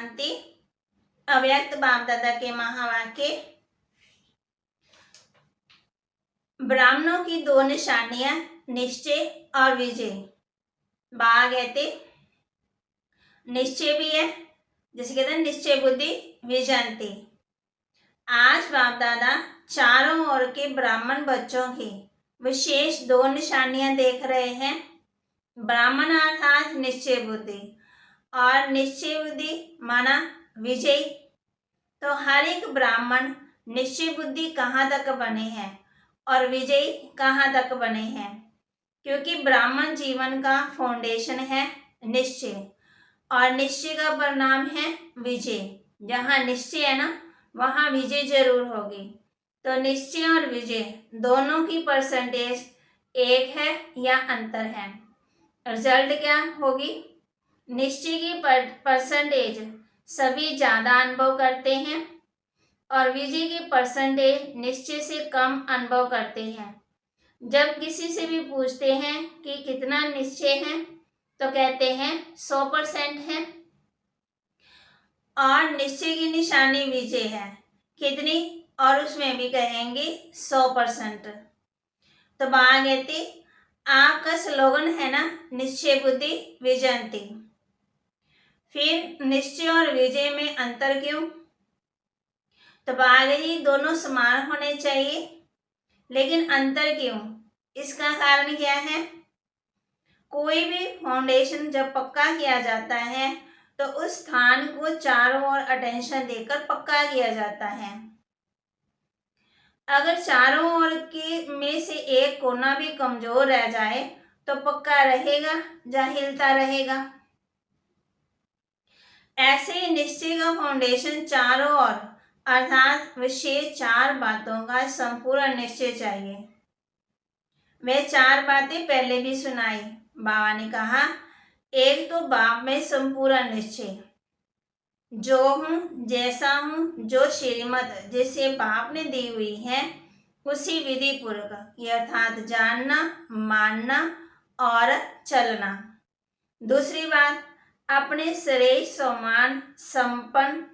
शांति। अव्यक्त बाप दादा के महावाक्य। ब्राह्मणों की दो निशानियां, निश्चय और विजय। बाबा कहते निश्चय भी है, जैसे कहते हैं निश्चय बुद्धि विजयंती। आज बाप दादा चारों ओर के ब्राह्मण बच्चों की विशेष दो निशानियां देख रहे हैं। ब्राह्मण अर्थात निश्चय बुद्धि और निश्चय बुद्धि माना विजय। तो हर एक ब्राह्मण निश्चय बुद्धि कहाँ तक बने हैं और विजय कहाँ तक बने हैं, क्योंकि ब्राह्मण जीवन का फाउंडेशन है निश्चय, और निश्चय का परिणाम है विजय। जहाँ निश्चय है ना, वहाँ विजय जरूर होगी। तो निश्चय और विजय दोनों की परसेंटेज एक है या अंतर है। रिजल्ट क्या होगी? निश्चय की परसेंटेज सभी ज़्यादा अनुभव करते हैं और विजय की परसेंटेज निश्चय से कम अनुभव करते हैं। जब किसी से भी पूछते हैं कि कितना निश्चय है, तो कहते हैं 100% है, और निश्चय की निशानी विजय है। कितनी? और उसमें भी कहेंगे 100%। तो बाबा कहते आपका स्लोगन है ना, निश्चय बुद्धि विजयंती। फिर निश्चय और विजय में अंतर क्यों? तो बाबा कहते दोनों समान होने चाहिए, लेकिन अंतर क्यों? इसका कारण क्या है? कोई भी फाउंडेशन जब पक्का किया जाता है तो उस स्थान को चारों ओर अटेंशन देकर पक्का किया जाता है। अगर चारों ओर के में से एक कोना भी कमजोर रह जाए तो पक्का रहेगा या हिलता रहेगा। ऐसे ही निश्चय का फाउंडेशन चारों ओर अर्थात विशेष चार बातों का संपूर्ण निश्चय चाहिए। वे चार बातें पहले भी सुनाई। बाबा ने कहा, एक तो बाप में संपूर्ण निश्चय, जो हूँ जैसा हूँ, जो श्रीमत जिसे बाप ने दी हुई है उसी विधि पूर्वक, अर्थात जानना, मानना और चलना। दूसरी बात, अपने श्रेष्ठ सम्मान संपन्न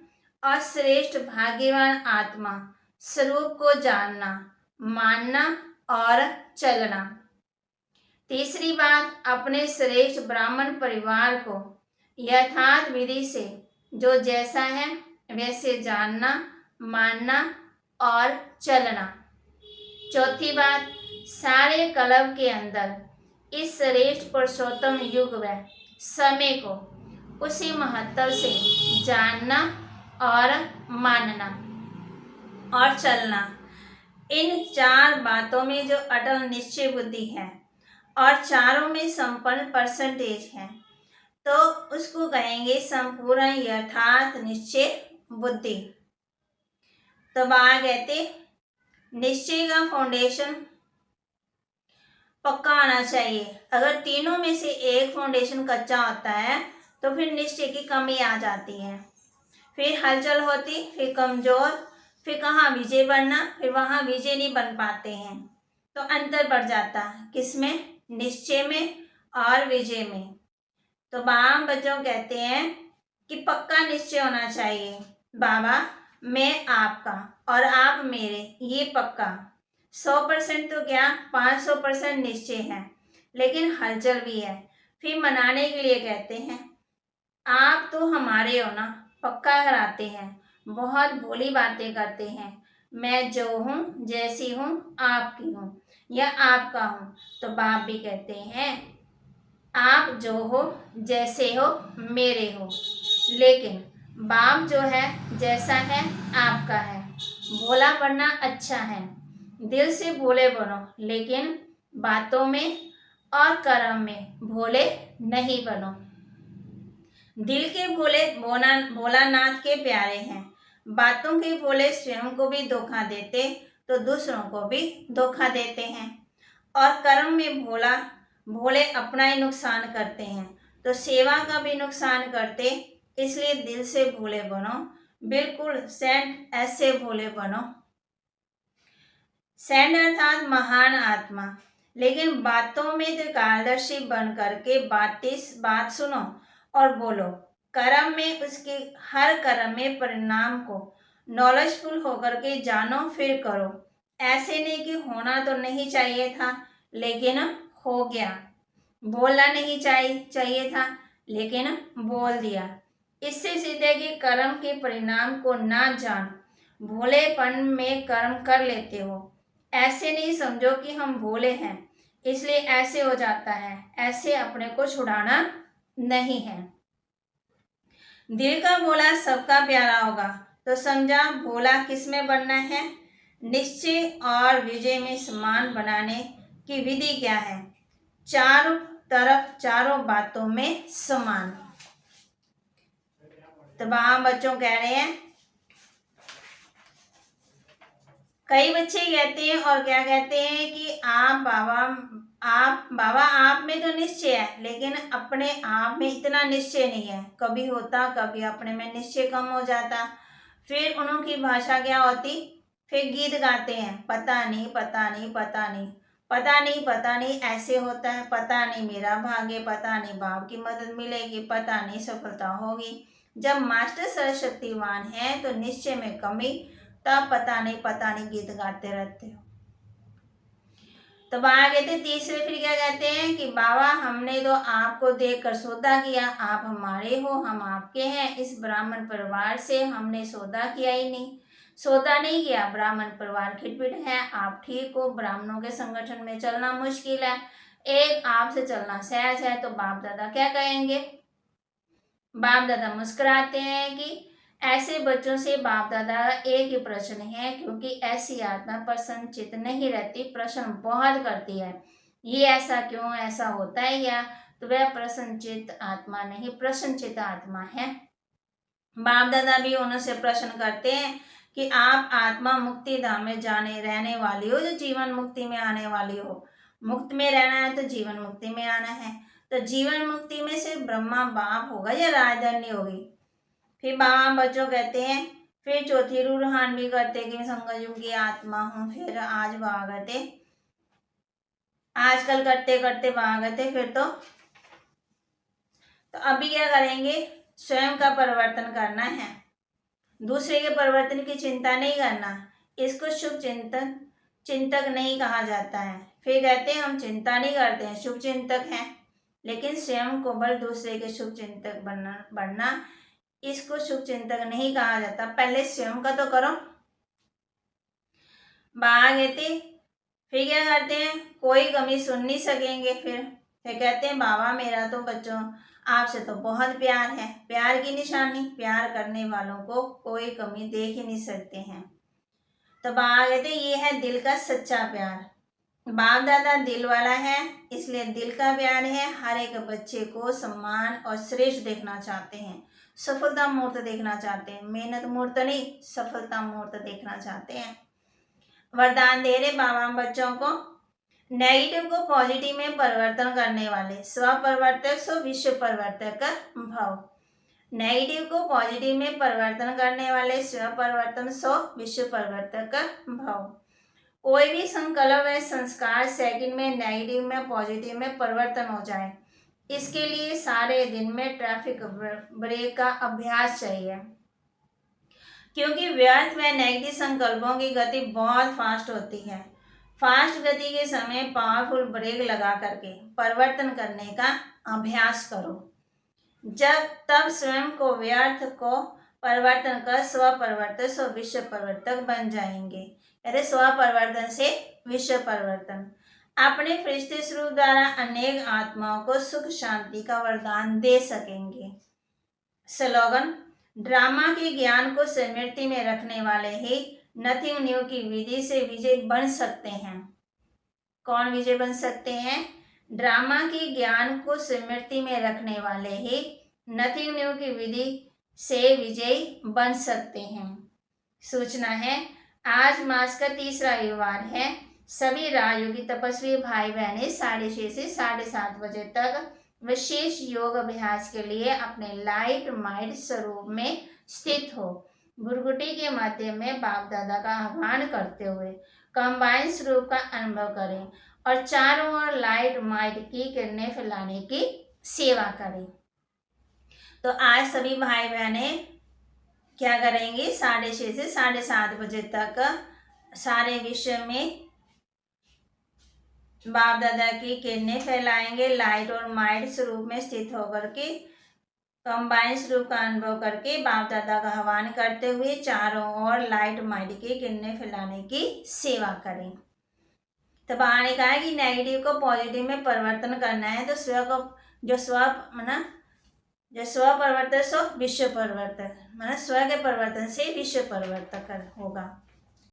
और श्रेष्ठ भाग्यवान आत्मा स्वरूप को जानना, मानना और चलना। तीसरी बात, अपने श्रेष्ठ ब्राह्मण परिवार को यथार्थ विधि से जो जैसा है वैसे जानना, मानना और चलना। चौथी बात, सारे कल्प के अंदर इस श्रेष्ठ पुरुषोत्तम युग व समय को उसी महत्व से जानना और मानना और चलना। इन चार बातों में जो अटल निश्चय बुद्धि है और चारों में संपन्न परसेंटेज है, तो उसको कहेंगे संपूर्ण यथार्थ निश्चय बुद्धि। तो बाबा कहते निश्चय का फाउंडेशन पक्का आना चाहिए। अगर तीनों में से एक फाउंडेशन कच्चा होता है तो फिर निश्चय की कमी आ जाती है, फिर हलचल होती, फिर कमजोर, फिर कहाँ विजय बनना, फिर वहाँ विजय नहीं बन पाते हैं। तो अंतर बढ़ जाता है किसमें? निश्चय में और विजय में। तो बाबा बच्चों कहते हैं कि पक्का निश्चय होना चाहिए। बाबा मैं आपका और आप मेरे, ये पक्का 100% तो क्या 500% निश्चय है, लेकिन हलचल भी है। फिर मनाने के लिए कहते हैं आप तो हमारे हो ना, पक्का कराते हैं, बहुत भोली बातें करते हैं, मैं जो हूँ जैसी हूँ आपकी हूँ या आपका हूँ। तो बाप भी कहते हैं आप जो हो जैसे हो मेरे हो, लेकिन बाप जो है जैसा है आपका है। भोला बनना अच्छा है, दिल से भोले बनो, लेकिन बातों में और कर्म में भोले नहीं बनो। दिल के भोले भोलानाथ के प्यारे हैं, बातों के भोले स्वयं को भी धोखा देते तो दूसरों को भी धोखा देते हैं, और कर्म में भोले अपना ही नुकसान करते हैं तो सेवा का भी नुकसान करते। इसलिए दिल से भोले बनो, बिल्कुल सेंट ऐसे भोले बनो। सेंट अर्थात महान आत्मा, लेकिन बातों में त्रिकालदर्शी बन करके बात सुनो और बोलो। कर्म में उसके हर कर्म में परिणाम को नॉलेजफुल होकर के जानो फिर करो। ऐसे नहीं कि होना तो नहीं चाहिए था लेकिन हो गया, बोलना नहीं चाहिए था लेकिन बोल दिया। इससे सीधे कि कर्म के परिणाम को ना जान भोलेपन में कर्म कर लेते हो। ऐसे नहीं समझो कि हम भोले हैं इसलिए ऐसे हो जाता है, ऐसे अपने को छुड़ाना नहीं है। दिल का भोला सबका प्यारा होगा, तो समझा भोला किस में बनना है? निश्चय और विजय में समान बनाने की विधि क्या है? चारों तरफ चारों बातों में समान। तो वहां बच्चों कह रहे हैं, कई बच्चे कहते हैं और क्या कहते हैं कि आप बाबा आप में तो निश्चय है लेकिन अपने आप में इतना निश्चय नहीं है। कभी होता कभी अपने में निश्चय कम हो जाता। फिर उनकी भाषा क्या होती, फिर गीत गाते हैं, पता नहीं पता नहीं पता नहीं पता नहीं पता नहीं ऐसे होता है, पता नहीं मेरा भाग्य, पता नहीं बाप की मदद मिलेगी, पता नहीं सफलता होगी। जब मास्टर सर्वशक्तिवान है तो निश्चय में कमी, तब पता नहीं गीत गाते रहते हो। तो वहां कहते तीसरे फिर क्या कहते हैं कि बाबा हमने तो आपको देखकर सौदा किया, आप हमारे हो हम आपके हैं। इस ब्राह्मण परिवार से हमने सौदा किया ही नहीं, सौदा नहीं किया। ब्राह्मण परिवार खिटपिट है, आप ठीक हो। ब्राह्मणों के संगठन में चलना मुश्किल है, एक आपसे चलना सहज है। तो बाप दादा क्या कहेंगे? बाप दादा मुस्कुराते हैं कि ऐसे बच्चों से बाप दादा एक ही प्रश्न है, क्योंकि ऐसी आत्मा प्रसन्नचित नहीं रहती, प्रश्न बहुत करती है। ये ऐसा क्यों, ऐसा होता है क्या? तो वह प्रसन्नचित आत्मा नहीं, प्रसन्नचित आत्मा है। बाप दादा भी उनसे प्रश्न करते हैं कि आप आत्मा मुक्ति धाम में जाने रहने वाली हो, जो जीवन मुक्ति में आने वाली हो। मुक्त में रहना है तो जीवन मुक्ति में आना है। तो जीवन मुक्ति में सिर्फ ब्रह्मा बाप होगा या राजधानी होगी? फिर बाबा बच्चों कहते हैं, फिर चौथी रूहान भी करते कि मैं संगम की आत्मा हूँ। फिर आज वहां गए, आजकल करते करते वहां गए। फिर तो अभी क्या करेंगे? स्वयं का परिवर्तन करना है, दूसरे के परिवर्तन की चिंता नहीं करना। इसको शुभ चिंतक नहीं कहा जाता है। फिर कहते हैं हम चिंता नहीं करते हैं, शुभ चिंतक हैं, लेकिन स्वयं को बल दूसरे के शुभ चिंतक बनना इसको शुभ चिंतक नहीं कहा जाता। पहले स्वयं का तो करो। कहते फिर क्या करते हैं, कोई कमी सुन नहीं सकेंगे। फिर कहते हैं बाबा मेरा तो बच्चों आपसे तो बहुत प्यार है, प्यार की निशानी, प्यार करने वालों को कोई कमी देख ही नहीं सकते हैं। तो बाबा कहते ये है दिल का सच्चा प्यार। बाप दादा दिल वाला है, इसलिए दिल का प्यार है। हर एक बच्चे को सम्मान और श्रेष्ठ देखना चाहते हैं, सफलता मूर्त देखना चाहते हैं, मेहनत मूर्त नहीं सफलता मूर्त देखना चाहते हैं। वरदान दे रहे बाबा बच्चों को, नेगेटिव को पॉजिटिव में परिवर्तन करने वाले स्वपरिवर्तक सो विश्व परिवर्तक भव। नेगेटिव को पॉजिटिव में परिवर्तन करने वाले स्वपरिवर्तन सो विश्व परिवर्तक भव। कोई भी संकल्प व संस्कार सेकंड में नेगेटिव में पॉजिटिव में परिवर्तन हो जाए, इसके लिए सारे दिन में ट्रैफिक ब्रेक का अभ्यास चाहिए, क्योंकि व्यर्थ व नेगेटिव संकल्पों की गति बहुत फास्ट होती है। फास्ट गति के समय पावरफुल ब्रेक लगा करके परिवर्तन करने का अभ्यास करो। जब तब स्वयं को व्यर्थ को परिवर्तन कर स्वपरिवर्तन स्व विश्व परिवर्तक बन जाएंगे। अरे स्वपरिवर्तन से विश्व परिवर्तन। अपने फरिश्ते स्वरूप द्वारा अनेक आत्माओं को सुख शांति का वरदान दे सकेंगे। स्लोगन, ड्रामा के ज्ञान को स्मृति में रखने वाले ही नथिंग न्यू की विधि से विजय बन सकते हैं। कौन विजय बन सकते हैं? ड्रामा के ज्ञान को स्मृति में रखने वाले ही नथिंग न्यू की विधि से विजयी बन सकते हैं। सूचना है, आज मास का तीसरा रविवार है। सभी राजयोगी तपस्वी भाई बहनें 6:30 से 7:30 बजे तक विशेष योग अभ्यास के लिए अपने लाइट माइंड स्वरूप में स्थित हो भुरकुटी के माध्यम में बाप दादा का आह्वान करते हुए कंबाइन स्वरूप का अनुभव करें और चारों ओर लाइट माइंड की किरणें फैलाने की सेवा करें। तो आज सभी भाई बहनें क्या करेंगे, 6:30 से 7:30 बजे तक सारे विश्व में बाप दादा की किरणें फैलाएंगे। लाइट और माइट स्वरूप में स्थित होकर के कंबाइन स्वरूप का अनुभव करके बाप दादा का आह्वान करते हुए चारों ओर लाइट माइट की किरणें फैलाने की सेवा करें। तो बाबा ने कहा कि नेगेटिव को पॉजिटिव में परिवर्तन करना है, तो स्व को जो स्व परिवर्तन सो विश्व परिवर्तन, स्व के परिवर्तन से विश्व परिवर्तन होगा।